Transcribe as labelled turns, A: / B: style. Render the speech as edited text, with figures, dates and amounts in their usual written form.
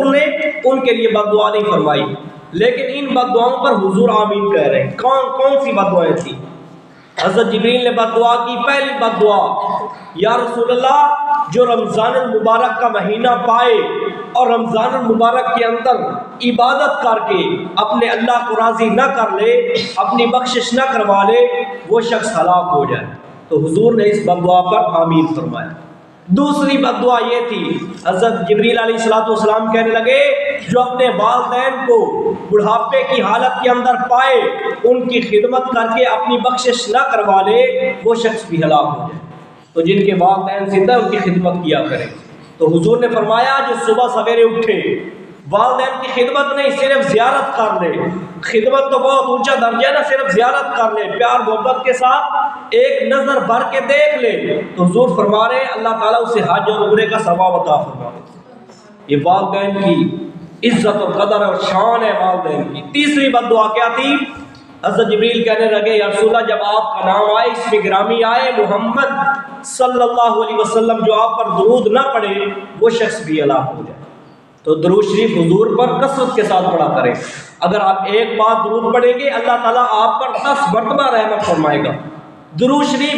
A: نے ان کے لیے بد دعا نہیں فرمائی، لیکن ان بد دعاؤں پر حضور آمین کہہ رہے ہیں۔ کون سی بد دعائیں تھیں؟ حضرت جبریل نے بد دعا کی، پہلی بد دعا، یا رسول اللہ جو رمضان المبارک کا مہینہ پائے اور رمضان المبارک کے اندر عبادت کر کے اپنے اللہ کو راضی نہ کر لے، اپنی بخشش نہ کروا لے، وہ شخص ہلاک ہو جائے۔ تو حضور نے اس بد دعا پر آمین فرمایا۔ دوسری بد دعا یہ تھی، حضرت جبریل علیہ السلام کہنے لگے جو اپنے والدین کو بڑھاپے کی حالت کے اندر پائے، ان کی خدمت کر کے اپنی بخشش نہ کروا لے، وہ شخص بھی ہلاک ہو جائے۔ تو جن کے والدین زندہ ان کی خدمت کیا کریں۔ تو حضور نے فرمایا جو صبح سویرے اٹھے، والدین کی خدمت نہیں، صرف زیارت کر لے، خدمت تو بہت اونچا درجہ ہے نا، صرف زیارت کر لے، پیار محبت کے ساتھ ایک نظر بھر کے دیکھ لے، تو حضور فرما رہے ہیں اللہ تعالیٰ اسے حج اور عمرے کا ثواب عطا فرما دے۔ یہ والدین کی عزت اور قدر اور شان ہے والدین کی۔ تیسری بد دعا کیا تھی؟ حضرت جبریل کہنے لگے یا رسول اللہ جب آپ کا نام آئے، اس میں گرامی آئے محمد صلی اللہ علیہ وسلم، جو آپ پر درود نہ پڑے وہ شخص بھی ہلاک ہو جائے۔ تو درود شریف حضور پر کثرت کے ساتھ پڑھا کریں۔ اگر آپ ایک بار درود پڑھیں گے اللہ تعالیٰ آپ پر 10 مرتبہ رحمت فرمائے گا۔ درود شریف